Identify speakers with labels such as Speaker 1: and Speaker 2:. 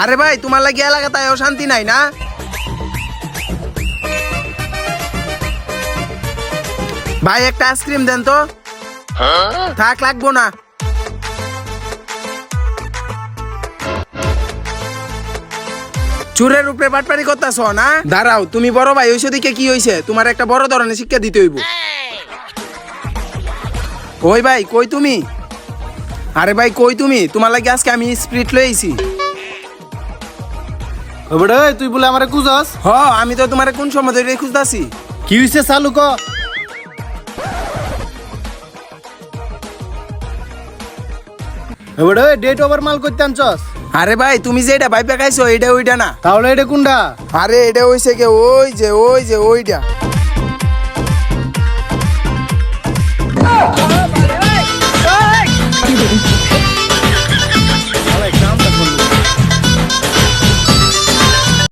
Speaker 1: আরে ভাই তোমার লাগি এলাকায় শান্তি নাই না? ভাই একটা আইসক্রিম দেন তো। থাক, লাগবো না। চুরের উপরে বাটপারি করতেছ না? দাঁড়াও, তুমি বড় ভাই ওইসব দিকে কি হইছে? তোমার একটা বড় ধরনের শিক্ষা দিতে হইব। ওই ভাই কই তুমি? আরে ভাই কই তুমি? তোমার লাগে আজকে আমি স্প্রিট লইছি।
Speaker 2: ওবড়ে তুই বলে আমারে কুজাস?
Speaker 1: হ, আমি তো তোমারে কোন সময় ধরে খুঁজতাছি।
Speaker 2: কি হইছে চালু ক। ওবড়ে ডেট ওভার মাল করতে আনছস?
Speaker 1: আরে ভাই তুমি যে এটা ভাইপা খাইছো এটা ওইটা না।
Speaker 2: তাহলে এটা কোনটা?
Speaker 1: আরে এটা হইছে কে ওই যে ওইটা।